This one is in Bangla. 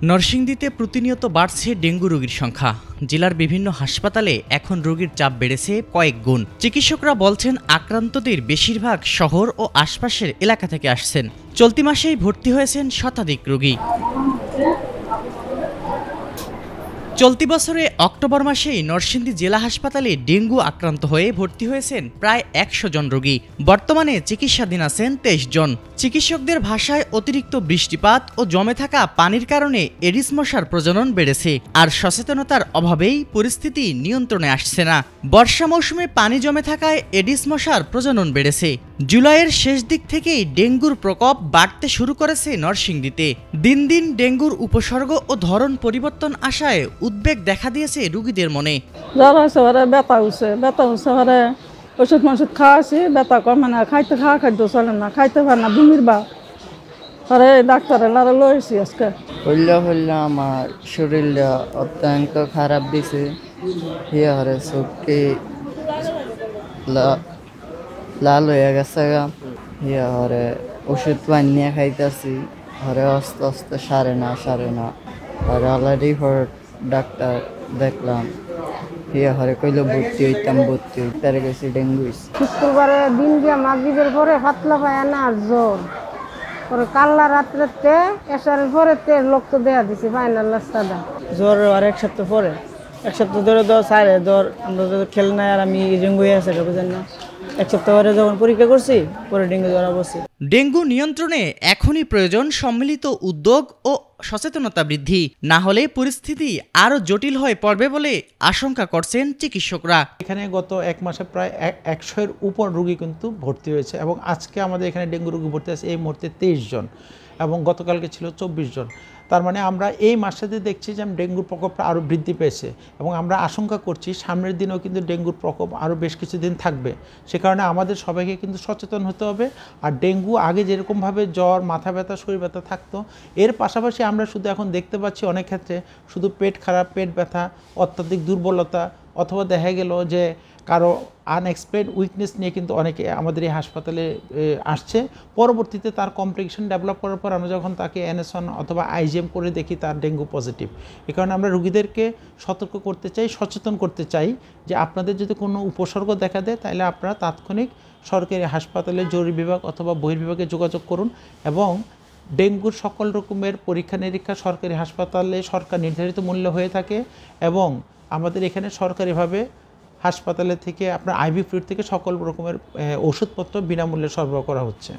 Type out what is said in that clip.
নরসিংদীতে প্রতিনিয়ত বাড়ছে ডেঙ্গু রোগীর সংখ্যা। জেলার বিভিন্ন হাসপাতালে এখন রোগীর চাপ বেড়েছে কয়েক গুণ। চিকিৎসকরা বলছেন আক্রান্তদের বেশিরভাগ শহর ও আশপাশের এলাকা থেকে আসছেন। চলতি মাসেই ভর্তি হয়েছেন শতাধিক রোগী। চলতি বছরে অক্টোবর মাসেই নরসিংদী জেলা হাসপাতালে ডেঙ্গু আক্রান্ত হয়ে ভর্তি হয়েছেন প্রায় ১০০ জন রোগী। বর্তমানে চিকিৎসাধীন আছেন ২৩ জন। চিকিৎসকদের ভাষায় অতিরিক্ত বৃষ্টিপাত ও জমে থাকা পানির কারণে এডিস মশার প্রজনন বেড়েছে, আর সচেতনতার অভাবেই পরিস্থিতি নিয়ন্ত্রণে আসছে না। বর্ষা মৌসুমে পানি জমে থাকায় এডিস মশার প্রজনন বেড়েছে। জুলাইয়ের শেষ দিক থেকেই ডেঙ্গুর প্রকোপ বাড়তে শুরু করেছে নরসিংদীতে। দিন দিন ডেঙ্গুর উপসর্গ ও ধরন পরিবর্তন আসায় উদ্বেগ দেখা দিয়েছে রোগীদের মনে। জ্বর হয়েছে, ব্যথা হচ্ছে, ওষুধ মষুধ খাওয়াছি, ব্যথা কমে না, খাওয়া খাদ্য চলে না, খাইতে পারে না, বমির বা ডাক্তারের লারা লইছি আজকে। হইলে আমার শরীরটা অত্যন্ত খারাপ দিছে। হরে চোখে লাল হয়ে গেছে, হরে ওষুধ বানিয়ে খাইতেছি, হরে আস্তে আস্তে সারে না হরে অলরেডি ডাক্তার দেখলাম, হরে কইলো ভর্তি হইতে গেছি ডেঙ্গু। শুক্রবারে দিন দিয়া মাগরিবের পরে পাতলা পায়না আর জ্বর, পরে কাল্লা রাত্রেতে এসারের পরে রক্ত দেয়া দিছে ফাইনাল রাস্তাটা। জ্বর আর এক সপ্তাহ ধরে জ্বর সারে জ্বর, আমরা খেল নাই আর আমি ডেঙ্গু হয়ে আছে বুঝেন না। এক সপ্তাহ পরে যখন পরীক্ষা করছি পরে ডেঙ্গু ধরা পড়ছে। ডেঙ্গু নিয়ন্ত্রণে এখনই প্রয়োজন সম্মিলিত উদ্যোগ ও সচেতনতা বৃদ্ধি, না হলে পরিস্থিতি আরও জটিল হয়ে পড়বে বলে আশঙ্কা করছেন চিকিৎসকরা। এখানে গত এক মাসে প্রায় ১০০-এর উপর রোগী কিন্তু ভর্তি হয়েছে এবং আজকে আমাদের এখানে ডেঙ্গু রোগী ভর্তি আছে এই মুহূর্তে ২৩ জন এবং গতকালকে ছিল ২৪ জন। তার মানে আমরা এই মাসেতে দেখছি যে ডেঙ্গুর প্রকোপটা আরও বৃদ্ধি পেয়েছে এবং আমরা আশঙ্কা করছি সামনের দিনেও কিন্তু ডেঙ্গুর প্রকোপ আরও বেশ কিছুদিন থাকবে। সে কারণে আমাদের সবাইকে কিন্তু সচেতন হতে হবে। আর ডেঙ্গু আগে যেরকমভাবে জ্বর, মাথা ব্যথা, শরীর ব্যথা থাকতো, এর পাশাপাশি আমরা শুধু এখন দেখতে পাচ্ছি অনেক ক্ষেত্রে শুধু পেট খারাপ, পেট ব্যথা, অত্যাধিক দুর্বলতা, অথবা দেখা গেল যে কারো আনএক্সপ্লেইন উইকনেস নিয়ে কিন্তু অনেকে আমাদের এই হাসপাতালে আসছে। পরবর্তীতে তার কমপ্লিকেশন ডেভেলপ করার পর আমরা যখন তাকে NS1 অথবা IgM করে দেখি তার ডেঙ্গু পজিটিভ। এ কারণে আমরা রোগীদেরকে সতর্ক করতে চাই, সচেতন করতে চাই যে আপনাদের যদি কোনো উপসর্গ দেখা দেয় তাহলে আপনারা তাৎক্ষণিক সরকারি হাসপাতালে জরুরি বিভাগ অথবা বহির্বিভাগে যোগাযোগ করুন এবং ডেঙ্গুর সকল রকমের পরীক্ষা নিরীক্ষা সরকারি হাসপাতালে সরকার নির্ধারিত মূল্য হয়ে থাকে এবং আমাদের এখানে সরকারিভাবে হাসপাতালে থেকে আপনার IV ফ্লুইড থেকে সকল রকমের ওষুধপত্র বিনামূল্যে সরবরাহ করা হচ্ছে।